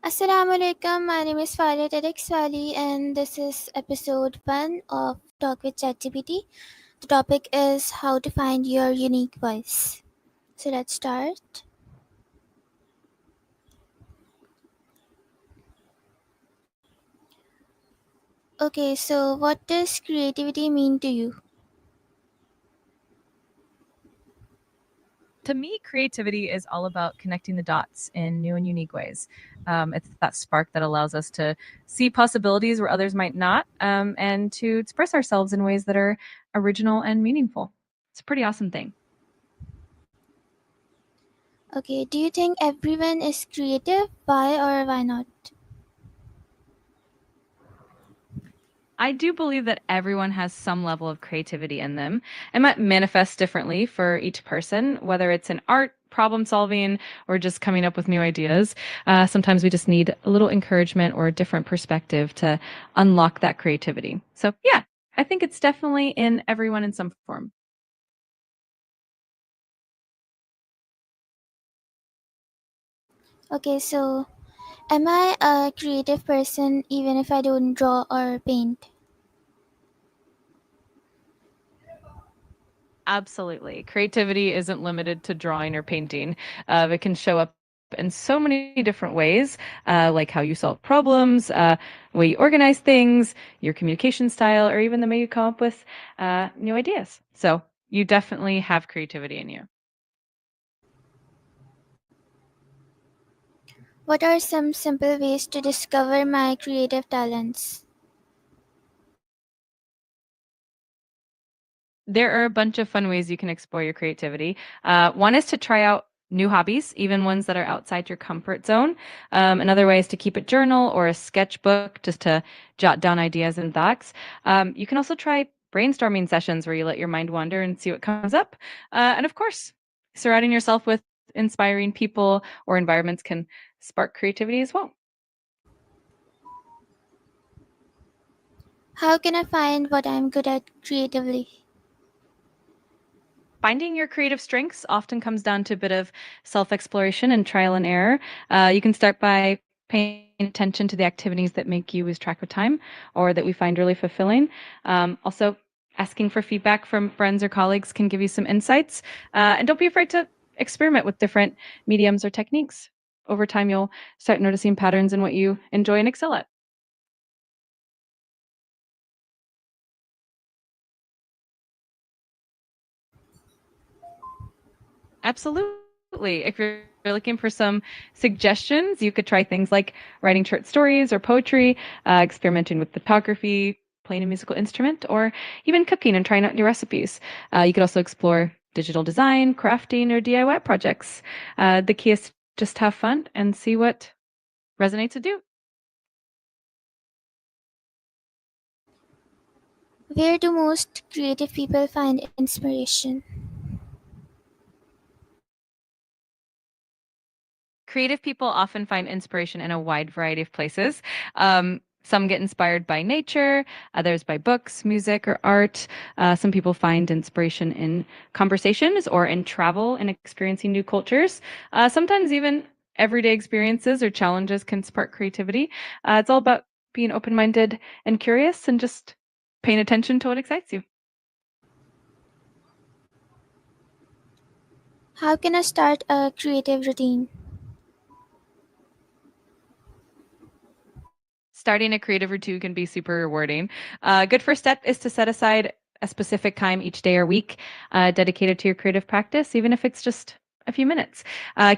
Assalamu alaikum. My name is Farid Edix Wali, and this is episode 1 of Talk with Chatgpt. The topic is how to find your unique voice. So let's start. Okay, so what does creativity mean to you? To me, creativity is all about connecting the dots in new and unique ways. It's that spark that allows us to see possibilities where others might not, and to express ourselves in ways that are original and meaningful. It's a pretty awesome thing. Okay, do you think everyone is creative? Why or why not? I do believe that everyone has some level of creativity in them. It might manifest differently for each person, whether it's in art, problem solving, or just coming up with new ideas. Sometimes we just need a little encouragement or a different perspective to unlock that creativity. So, yeah, I think it's definitely in everyone in some form. Okay, so am I a creative person even if I don't draw or paint? Absolutely. Creativity isn't limited to drawing or painting. It can show up in so many different ways, like how you solve problems, the way you organize things, your communication style, or even the way you come up with new ideas. So you definitely have creativity in you. What are some simple ways to discover my creative talents? There are a bunch of fun ways you can explore your creativity. One is to try out new hobbies, even ones that are outside your comfort zone. Another way is to keep a journal or a sketchbook just to jot down ideas and thoughts. You can also try brainstorming sessions where you let your mind wander and see what comes up. And of course, surrounding yourself with inspiring people or environments can spark creativity as well. How can I find what I'm good at creatively? Finding your creative strengths often comes down to a bit of self exploration and trial and error. You can start by paying attention to the activities that make you lose track of time or that we find really fulfilling. Also, asking for feedback from friends or colleagues can give you some insights. And don't be afraid to experiment with different mediums or techniques. Over time, you'll start noticing patterns in what you enjoy and excel at. Absolutely. If you're looking for some suggestions, you could try things like writing short stories or poetry, experimenting with photography, playing a musical instrument, or even cooking and trying out new recipes. You could also explore digital design, crafting, or DIY projects. The key is to just have fun and see what resonates with you. Where do most creative people find inspiration? Creative people often find inspiration in a wide variety of places. Some get inspired by nature, others by books, music, or art. Some people find inspiration in conversations or in travel and experiencing new cultures. Sometimes even everyday experiences or challenges can spark creativity. It's all about being open minded and curious and just paying attention to what excites you. How can I start a creative routine? Starting a creative routine can be super rewarding. A good first step is to set aside a specific time each day or week dedicated to your creative practice, even if it's just a few minutes.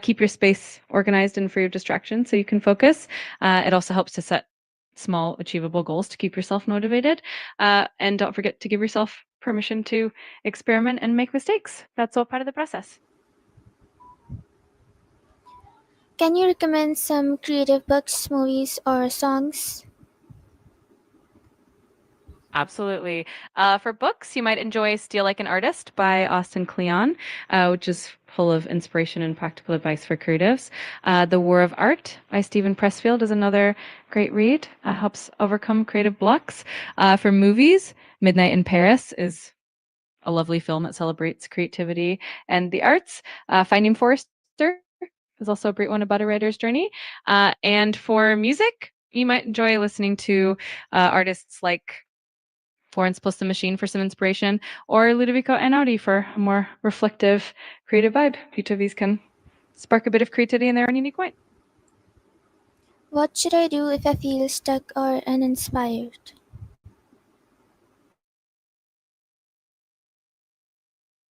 Keep your space organized and free of distractions so you can focus. It also helps to set small, achievable goals to keep yourself motivated. And don't forget to give yourself permission to experiment and make mistakes. That's all part of the process. Can you recommend some creative books, movies, or songs? Absolutely. For books, you might enjoy Steal Like an Artist by Austin Kleon, which is full of inspiration and practical advice for creatives. The War of Art by Stephen Pressfield is another great read. Helps overcome creative blocks. For movies, Midnight in Paris is a lovely film that celebrates creativity and the arts. Finding Forrester is also a great one about a writer's journey. And for music, you might enjoy listening to artists like Florence plus the Machine for some inspiration, or Ludovico Einaudi for a more reflective, creative vibe. Each of these can spark a bit of creativity in their own unique way. What should I do if I feel stuck or uninspired?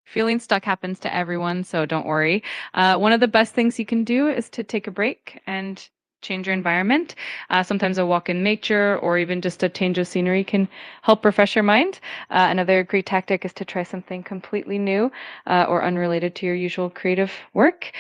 Feeling stuck happens to everyone, so don't worry. One of the best things you can do is to take a break and change your environment. Sometimes a walk in nature or even just a change of scenery can help refresh your mind. Another great tactic is to try something completely new or unrelated to your usual creative work.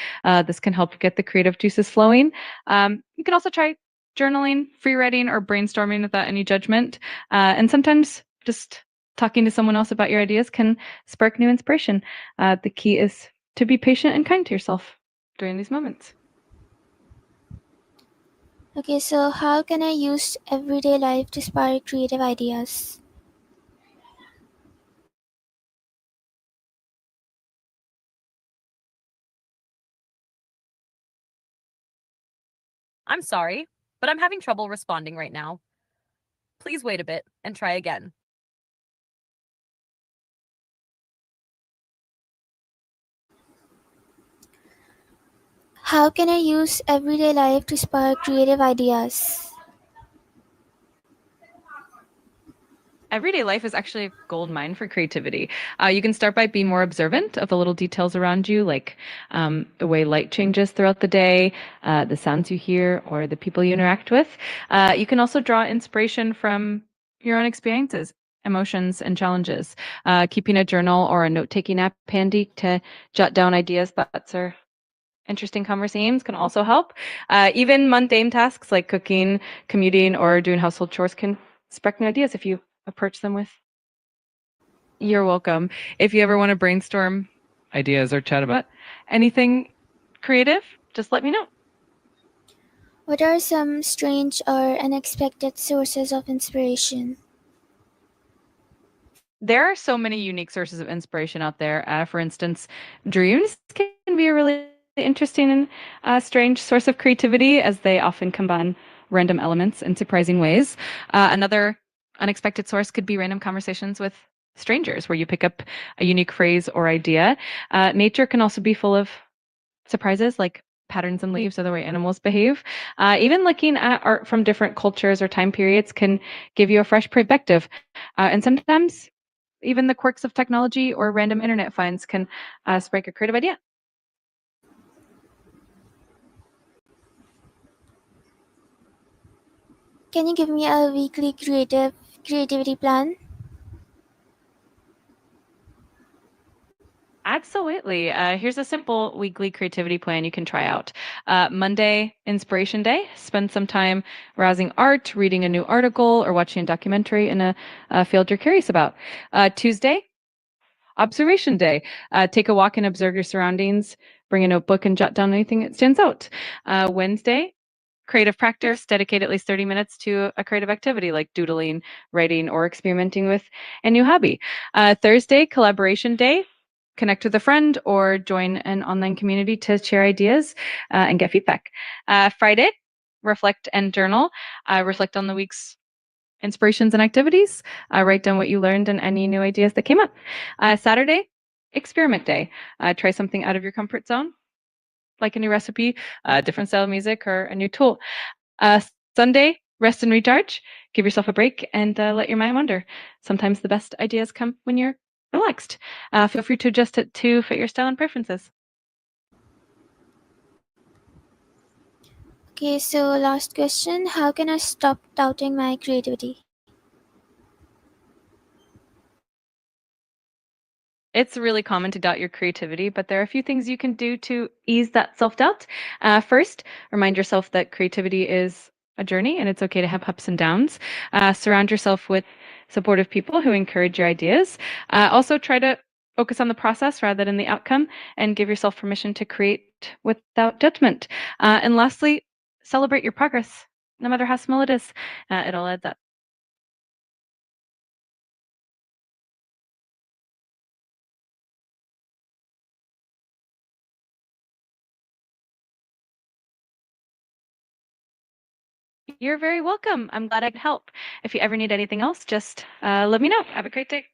This can help get the creative juices flowing. You can also try journaling, free writing, or brainstorming without any judgment. And sometimes just talking to someone else about your ideas can spark new inspiration. The key is to be patient and kind to yourself during these moments. Okay, so how can I use everyday life to spark creative ideas? I'm sorry, but I'm having trouble responding right now. Please wait a bit and try again. How can I use everyday life to spark creative ideas? Everyday life is actually a gold mine for creativity. You can start by being more observant of the little details around you, like the way light changes throughout the day, the sounds you hear, or the people you interact with. You can also draw inspiration from your own experiences, emotions, and challenges. Keeping a journal or a note taking app handy to jot down ideas, thoughts, or interesting conversations can also help. Even mundane tasks like cooking, commuting, or doing household chores can spark new ideas if you approach them with "You're welcome." If you ever want to brainstorm ideas or chat about anything creative, just let me know. What are some strange or unexpected sources of inspiration? There are so many unique sources of inspiration out there. For instance, dreams can be a really interesting and strange source of creativity as they often combine random elements in surprising ways. Another unexpected source could be random conversations with strangers where you pick up a unique phrase or idea. Nature can also be full of surprises like patterns in leaves or the way animals behave. Even looking at art from different cultures or time periods can give you a fresh perspective. And sometimes even the quirks of technology or random internet finds can spark a creative idea. Can you give me a weekly creativity plan? Absolutely. Here's a simple weekly creativity plan you can try out. Monday, Inspiration Day. Spend some time browsing art, reading a new article, or watching a documentary in a field you're curious about. Tuesday, Observation Day. Take a walk and observe your surroundings. Bring a notebook and jot down anything that stands out. Wednesday, creative practice. Dedicate at least 30 minutes to a creative activity like doodling, writing, or experimenting with a new hobby. Thursday, Collaboration Day. Connect with a friend or join an online community to share ideas and get feedback. Friday, reflect and journal. Reflect on the week's inspirations and activities. Write down what you learned and any new ideas that came up. Saturday, experiment day. Try something out of your comfort zone, like a new recipe, a different style of music, or a new tool. Uh, Sunday, rest and recharge. Give yourself a break and let your mind wander. Sometimes the best ideas come when you're relaxed. Feel free to adjust it to fit your style and preferences. Okay, so last question. How can I stop doubting my creativity? It's really common to doubt your creativity, but there are a few things you can do to ease that self doubt. First, remind yourself that creativity is a journey and it's okay to have ups and downs. Surround yourself with supportive people who encourage your ideas. Also, try to focus on the process rather than the outcome and give yourself permission to create without judgment. And lastly, celebrate your progress, no matter how small it is. It all adds up. You're very welcome. I'm glad I could help. If you ever need anything else, just let me know. Have a great day.